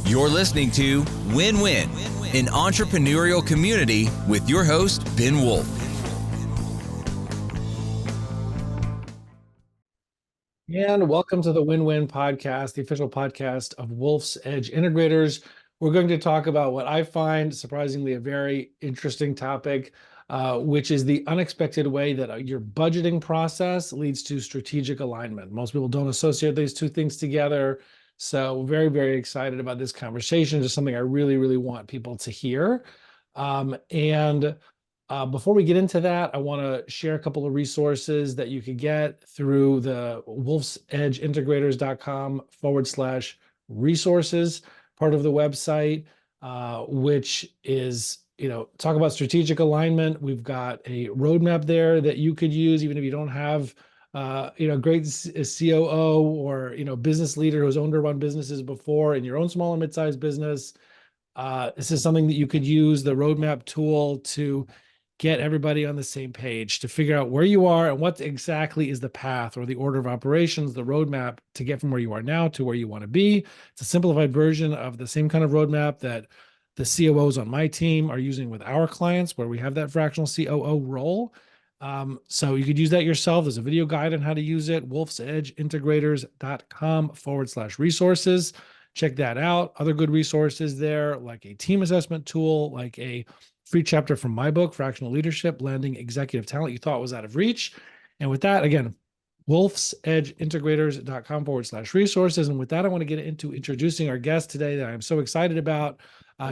You're listening to Win-Win, an entrepreneurial community with your host, Ben Wolf. And welcome to the Win-Win podcast, the official podcast of Wolf's Edge Integrators. We're going to talk about what I find surprisingly a very interesting topic, which is the unexpected way that your budgeting process leads to strategic alignment. Most people don't associate these two things together. So very, very excited about this conversation. Just something I really, really want people to hear. Before we get into that, I want to share a couple of resources that you could get through the wolfsedgeintegrators.com/resources, part of the website, which is, talk about strategic alignment. We've got a roadmap there that you could use, even if you don't have, great COO or, business leader who's owned or run businesses before in your own small and mid-sized business. This is something that you could use the roadmap tool to get everybody on the same page, to figure out where you are and what exactly is the path or the order of operations, the roadmap to get from where you are now to where you want to be. It's a simplified version of the same kind of roadmap that the COOs on my team are using with our clients, where we have that fractional COO role. So you could use that yourself. There's a video guide on how to use it, wolfsedgeintegrators.com/resources. Check that out. Other good resources there, like a team assessment tool, like a free chapter from my book, Fractional Leadership, Landing Executive Talent You Thought Was Out of Reach. And with that, again, wolfsedgeintegrators.com/resources. And with that, I want to get into introducing our guest today that I'm so excited about.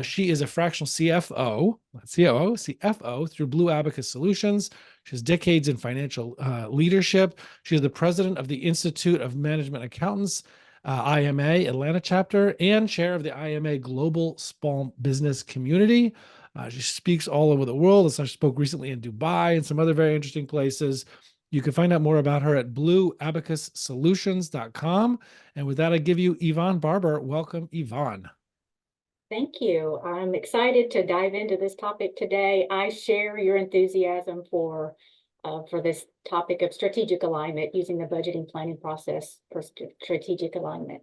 She is a fractional CFO, not COO, CFO through Blue Abacus Solutions. She has decades in financial leadership. She is the president of the Institute of Management Accountants, IMA Atlanta chapter, and chair of the IMA Global Small Business Community. She speaks all over the world. She spoke recently in Dubai and some other very interesting places. You can find out more about her at blueabacussolutions.com. And with that, I give you Yvonne Barber. Welcome, Yvonne. Thank you. I'm excited to dive into this topic today. I share your enthusiasm for this topic of strategic alignment, using the budgeting planning process for strategic alignment.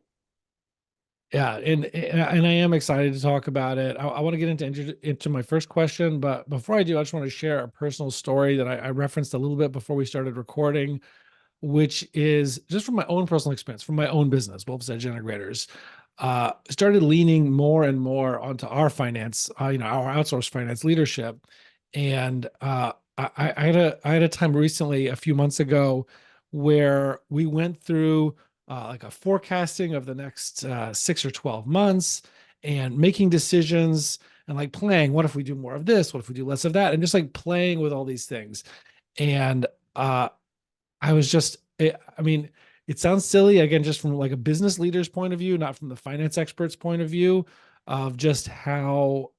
Yeah, and I am excited to talk about it. I want to get into my first question, but before I do, I just want to share a personal story that I referenced a little bit before we started recording, which is just from my own personal experience, from my own business, Wolf's Edge Integrators. Started leaning more and more onto our finance, our outsourced finance leadership, and I had a time recently, a few months ago, where we went through like a forecasting of the next 6 or 12 months and making decisions and like playing, what if we do more of this? What if we do less of that? And just like playing with all these things. And I was just, it sounds silly, again, just from like a business leader's point of view, not from the finance expert's point of view, of just how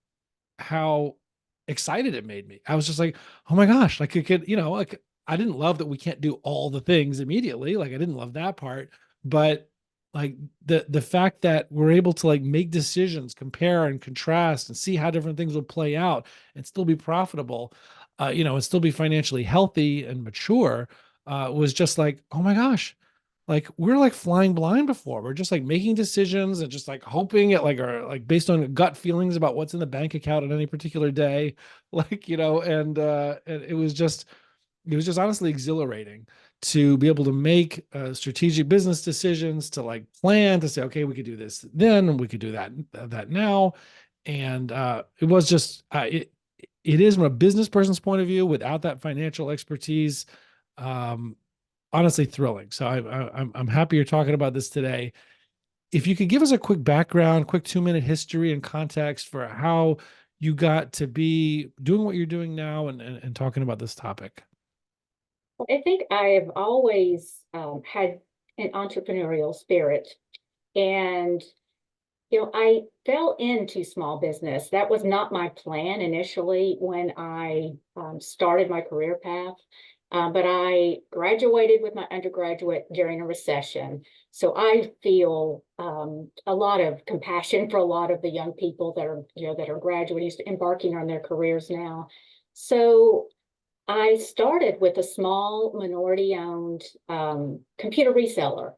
excited it made me. I was just like, oh my gosh, like it could, like I didn't love that we can't do all the things immediately. Like I didn't love that part, but like the fact that we're able to like make decisions, compare and contrast and see how different things will play out and still be profitable, and still be financially healthy and mature, was just like, oh my gosh, like we're like flying blind before. We're just like making decisions and just like hoping it or like based on gut feelings about what's in the bank account on any particular day, and it was just honestly exhilarating to be able to make strategic business decisions, to like plan, to say, okay, we could do this then, and we could do that now. And it was just, it is from a business person's point of view, without that financial expertise, honestly thrilling. So I'm happy you're talking about this today. If you could give us a quick background, quick 2-minute history and context for how you got to be doing what you're doing now and talking about this topic. I think I've always had an entrepreneurial spirit, and I fell into small business. That was not my plan initially when I started my career path, but I graduated with my undergraduate during a recession. So I feel a lot of compassion for a lot of the young people that are graduating, embarking on their careers now. So I started with a small minority-owned computer reseller,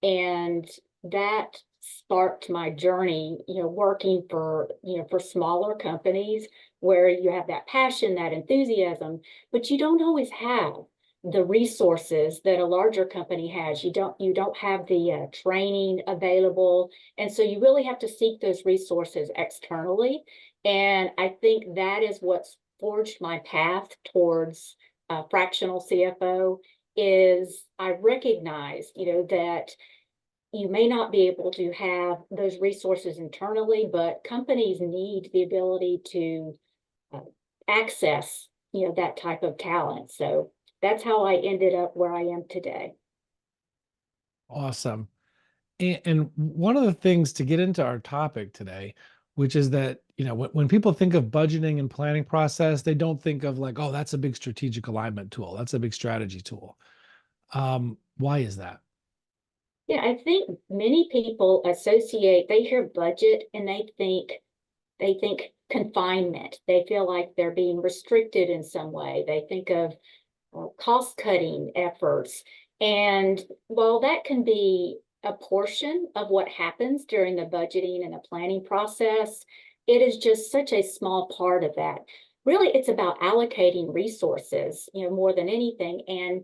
and that sparked my journey, working for, for smaller companies where you have that passion, that enthusiasm, but you don't always have the resources that a larger company has. You don't have the training available. And so you really have to seek those resources externally. And I think that is what's forged my path towards fractional CFO. Is I recognize, that you may not be able to have those resources internally, but companies need the ability to uh, access, that type of talent. So that's how I ended up where I am today. Awesome. And one of the things to get into our topic today, which is that, when people think of budgeting and planning process, they don't think of like, oh, that's a big strategic alignment tool. That's a big strategy tool. Why is that? Yeah, I think many people associate, they hear budget and they think confinement. They feel like they're being restricted in some way. They think of cost cutting efforts. And while that can be a portion of what happens during the budgeting and the planning process, it is just such a small part of that. Really, it's about allocating resources, more than anything. And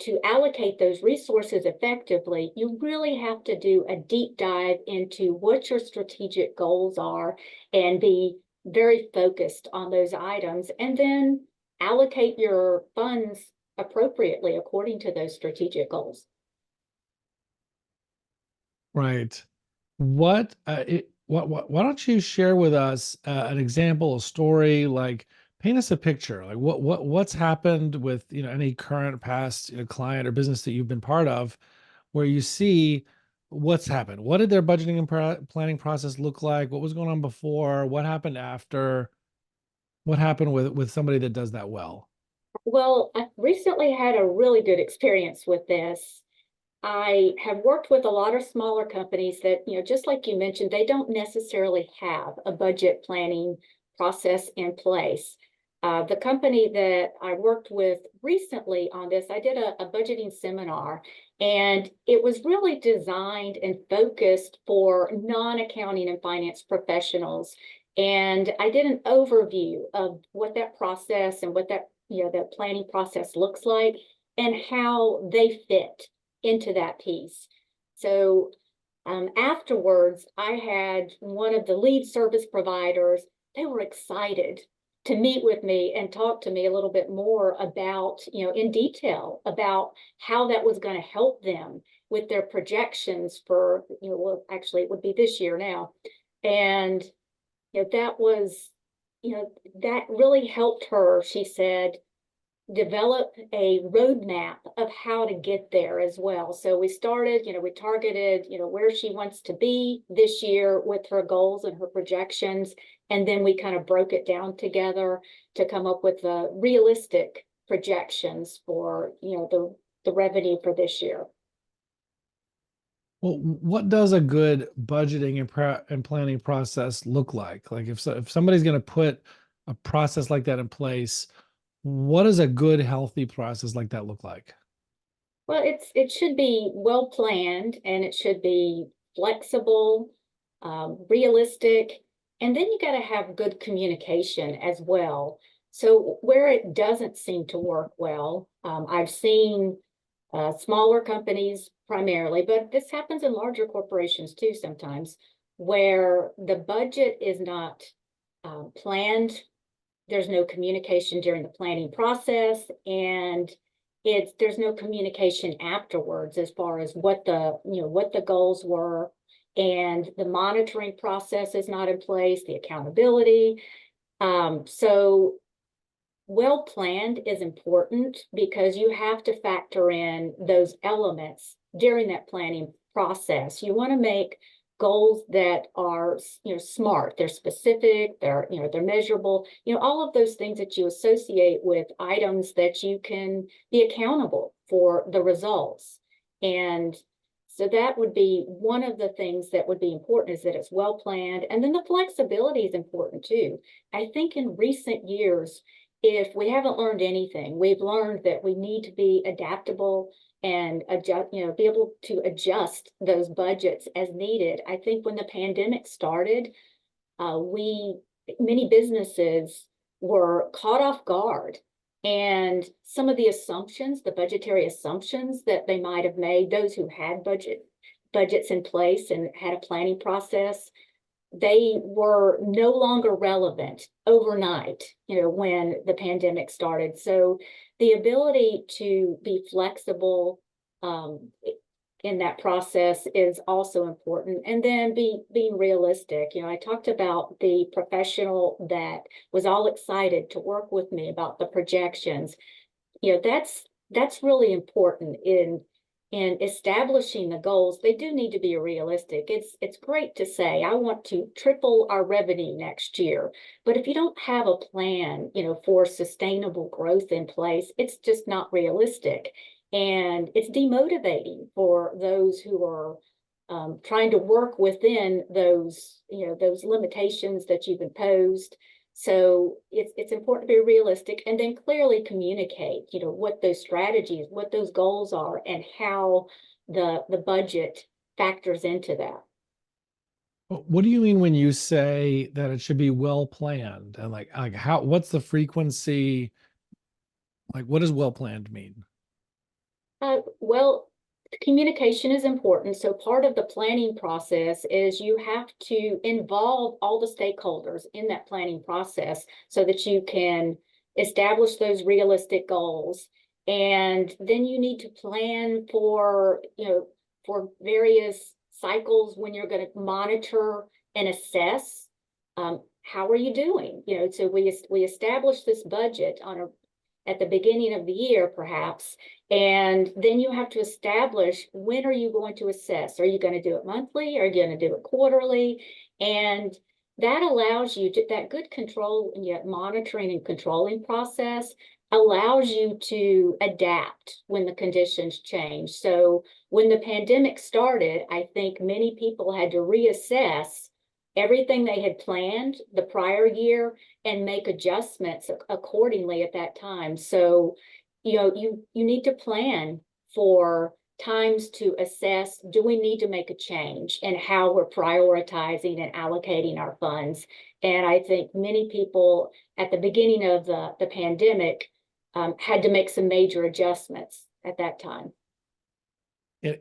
to allocate those resources effectively, you really have to do a deep dive into what your strategic goals are and be very focused on those items, and then allocate your funds appropriately according to those strategic goals. Right. Why don't you share with us an example, a story, like paint us a picture, like what's happened with, any current, past, client or business that you've been part of, where you see what's happened. What did their budgeting and planning process look like? What was going on before? What happened after? What happened with somebody that does that well? Well, I recently had a really good experience with this. I have worked with a lot of smaller companies that, just like you mentioned, they don't necessarily have a budget planning process in place. The company that I worked with recently on this, I did a budgeting seminar, and it was really designed and focused for non-accounting and finance professionals. And I did an overview of what that process and what that, that planning process looks like and how they fit into that piece. So afterwards, I had one of the lead service providers. They were excited to meet with me and talk to me a little bit more about, in detail about how that was going to help them with their projections for, well, actually it would be this year now. And, that was, that really helped her, she said, develop a roadmap of how to get there as well. So we started, we targeted, where she wants to be this year with her goals and her projections. And then we kind of broke it down together to come up with the realistic projections for, the revenue for this year. Well, what does a good budgeting and planning process look like? Like if somebody's going to put a process like that in place, what does a good, healthy process like that look like? Well, it should be well planned, and it should be flexible, realistic, and then you got to have good communication as well. So where it doesn't seem to work well, I've seen smaller companies primarily, but this happens in larger corporations too sometimes, where the budget is not planned. There's no communication during the planning process, and there's no communication afterwards as far as what the goals were, and the monitoring process is not in place, the accountability. So well planned is important because you have to factor in those elements during that planning process. You want to make goals that are, smart, they're specific, they're measurable, all of those things that you associate with items that you can be accountable for the results. And so that would be one of the things that would be important, is that it's well planned. And then the flexibility is important too. I think in recent years, if we haven't learned anything, we've learned that we need to be adaptable and adjust, be able to adjust those budgets as needed. I think when the pandemic started, many businesses were caught off guard, and some of the assumptions, the budgetary assumptions that they might have made, those who had budgets in place and had a planning process, they were no longer relevant overnight, when the pandemic started. So the ability to be flexible in that process is also important. And then being realistic. I talked about the professional that was all excited to work with me about the projections. That's really important in establishing the goals. They do need to be realistic. It's great to say, I want to triple our revenue next year. But if you don't have a plan, for sustainable growth in place, it's just not realistic. And it's demotivating for those who are trying to work within those limitations that you've imposed. So it's important to be realistic and then clearly communicate, what those strategies, what those goals are, and how the budget factors into that. What do you mean when you say that it should be well planned? And like what's the frequency? Like, what does well planned mean? Well, communication is important. So part of the planning process is you have to involve all the stakeholders in that planning process so that you can establish those realistic goals. And then you need to plan for various cycles when you're going to monitor and assess how are you doing. So we establish this budget at the beginning of the year, perhaps, and then you have to establish, when are you going to assess? Are you going to do it monthly? Are you going to do it quarterly? And that allows you to, that good control and yet monitoring and controlling process allows you to adapt when the conditions change. So when the pandemic started, I think many people had to reassess everything they had planned the prior year and make adjustments accordingly at that time. So, you need to plan for times to assess, do we need to make a change and how we're prioritizing and allocating our funds? And I think many people at the beginning of the pandemic had to make some major adjustments at that time.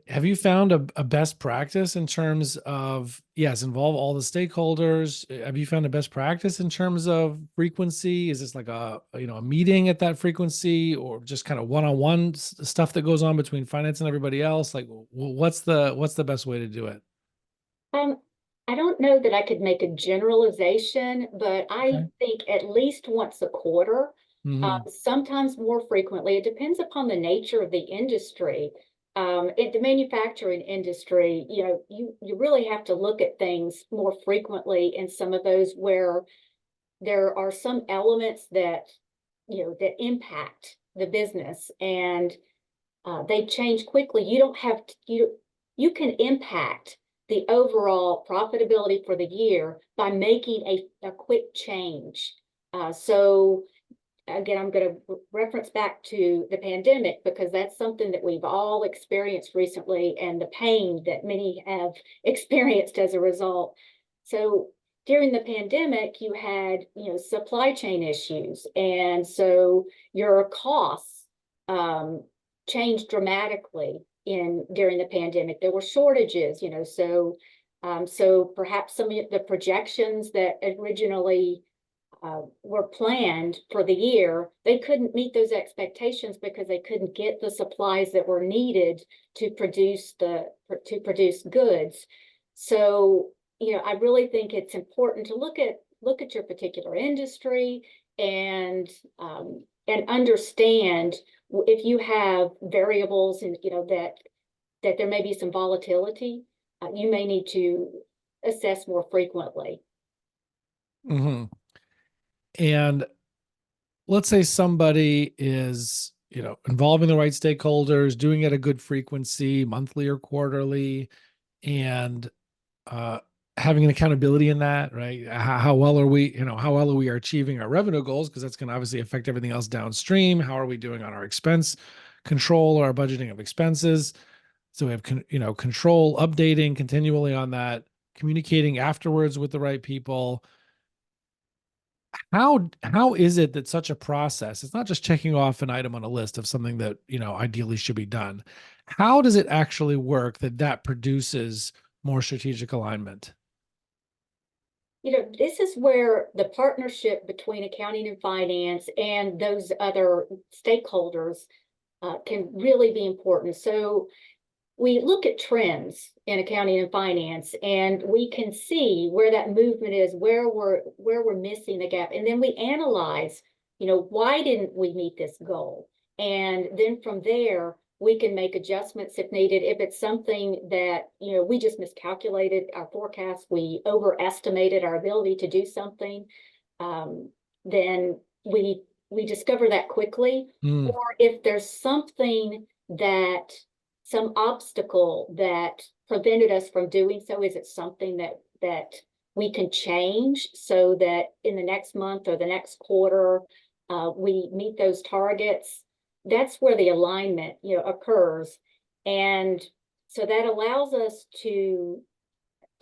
Have you found a best practice in terms of, yes, involve all the stakeholders? Have you found a best practice in terms of frequency? Is this like a meeting at that frequency, or just kind of one-on-one stuff that goes on between finance and everybody else? Like, what's the best way to do it? I don't know that I could make a generalization, but I think at least once a quarter, sometimes more frequently. It depends upon the nature of the industry. In the manufacturing industry, you really have to look at things more frequently in some of those where there are some elements that impact the business, and they change quickly. You don't have to, you can impact the overall profitability for the year by making a quick change. So again, I'm going to reference back to the pandemic because that's something that we've all experienced recently, and the pain that many have experienced as a result. So during the pandemic, you had, supply chain issues. And so your costs changed dramatically during the pandemic. There were shortages, so perhaps some of the projections that originally were planned for the year, they couldn't meet those expectations because they couldn't get the supplies that were needed to produce goods. So, I really think it's important to look at your particular industry and understand if you have variables and that there may be some volatility, you may need to assess more frequently. Mm-hmm. And let's say somebody is, involving the right stakeholders, doing it at a good frequency, monthly or quarterly, and having an accountability in that, right? How well are we, how well are we achieving our revenue goals? Because that's going to obviously affect everything else downstream. How are we doing on our expense control our budgeting of expenses. So we have, control, updating continually on that, communicating afterwards with the right people. How is it that such a process, it's not just checking off an item on a list of something that, ideally should be done. How does it actually work that produces more strategic alignment? This is where the partnership between accounting and finance and those other stakeholders can really be important. So we look at trends in accounting and finance, and we can see where that movement is, where we're missing the gap, and then we analyze, why didn't we meet this goal? And then from there, we can make adjustments if needed. If it's something that, we just miscalculated our forecast, we overestimated our ability to do something, then we discover that quickly. Mm, Or if there's some obstacle that prevented us from doing so, is it something that we can change so that in the next month or the next quarter, we meet those targets? That's where the alignment, occurs. And so that allows us to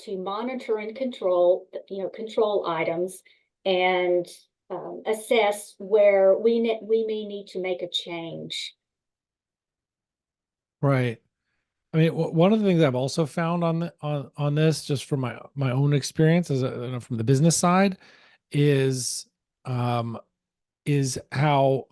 monitor and control, control items, and assess where we may need to make a change. right. I mean, one of the things I've also found on this, just from my own experience from the business side, is um, how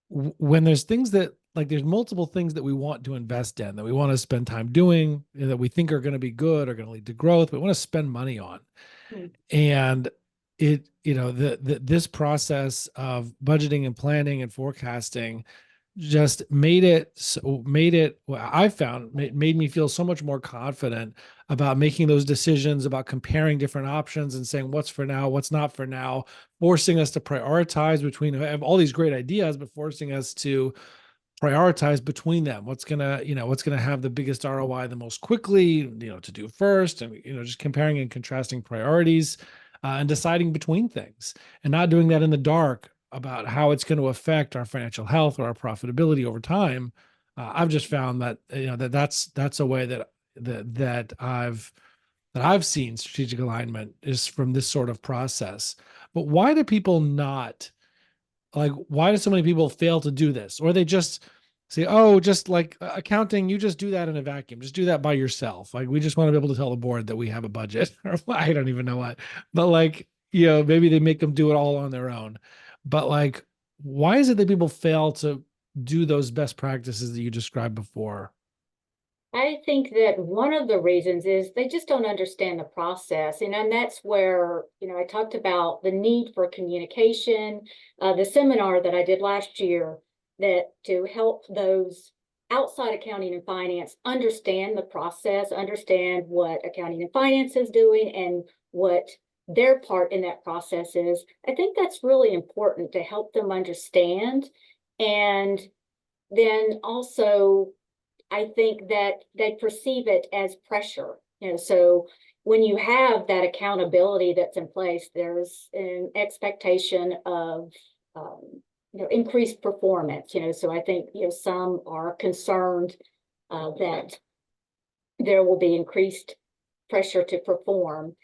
when there's things that, like, there's multiple things that we want to invest in, that we want to spend time doing, that we think are going to be good, are going to lead to growth, we want to spend money on. Hmm. And this process of budgeting and planning and forecasting just made it, well, I found made me feel so much more confident about making those decisions, about comparing different options and saying what's for now, what's not for now, forcing us to prioritize between, I have all these great ideas, but forcing us to prioritize between them. What's gonna have the biggest ROI the most quickly, to do first, and just comparing and contrasting priorities, and deciding between things, and not doing that in the dark about how it's going to affect our financial health or our profitability over time. I've just found that that's a way that I've seen strategic alignment is from this sort of process. But why do people not? Like, why do so many people fail to do this? Or they just say, oh, just like accounting, you just do that in a vacuum. Just do that by yourself. Like, we just want to be able to tell the board that we have a budget, or I don't even know what. But like, maybe they make them do it all on their own. But like, why is it that people fail to do those best practices that you described before? I think that one of the reasons is they just don't understand the process. And that's where, I talked about the need for communication, the seminar that I did last year, that to help those outside accounting and finance understand the process, understand what accounting and finance is doing and what their part in that process is. I think that's really important to help them understand. And then also, I think that they perceive it as pressure. So when you have that accountability that's in place, there's an expectation of increased performance. So I think some are concerned that there will be increased pressure to perform.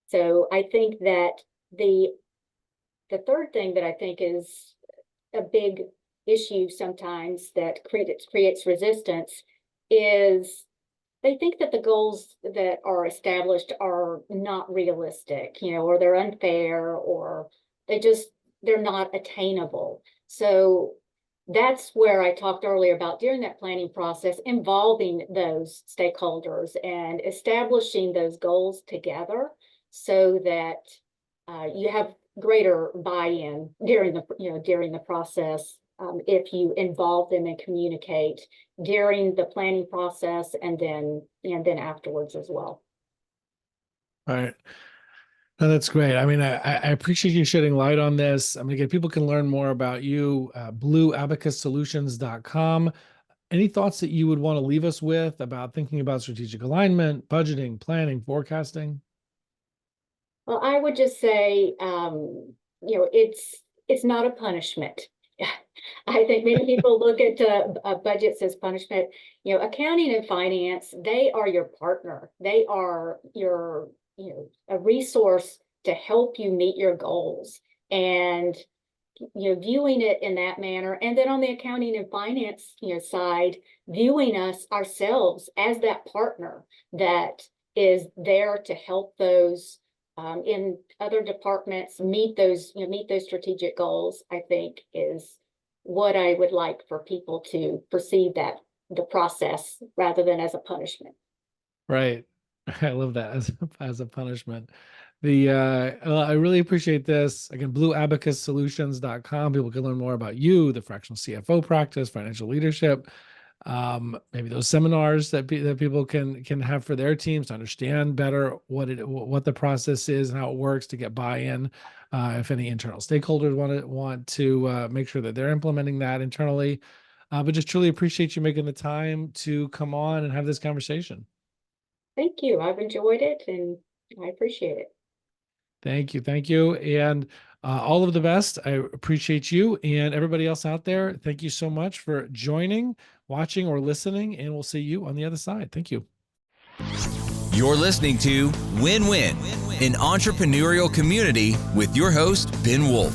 So I think that the third thing that I think is a big issue sometimes that creates resistance is they think that the goals that are established are not realistic, or they're unfair, or they're not attainable. So that's where I talked earlier about, during that planning process, involving those stakeholders and establishing those goals together so that you have greater buy-in during the process. If you involve them and communicate during the planning process and then afterwards as well. All right. No, that's great. I mean, I appreciate you shedding light on this. I mean, again, people can learn more about you, blueabacussolutions.com. Any thoughts that you would want to leave us with about thinking about strategic alignment, budgeting, planning, forecasting? Well, I would just say, it's not a punishment. I think many people look at budgets as punishment. Accounting and finance, they are your partner. They are your, a resource to help you meet your goals. And, viewing it in that manner. And then on the accounting and finance, side, viewing us ourselves as that partner that is there to help those in other departments meet those strategic goals, I think is what I would like for people to perceive that the process rather than as a punishment. Right. I love that as a punishment. I really appreciate this. Again, blueabacussolutions.com. People can learn more about you, the fractional CFO practice, financial leadership, maybe those seminars that people can have for their teams to understand better what the process is and how it works, to get buy-in. If any internal stakeholders want to make sure that they're implementing that internally. But just truly appreciate you making the time to come on and have this conversation. Thank you. I've enjoyed it and I appreciate it. Thank you. Thank you. And all of the best. I appreciate you and everybody else out there. Thank you so much for joining, watching, or listening, and we'll see you on the other side. Thank you. You're listening to Win Win, an entrepreneurial community with your host, Ben Wolf.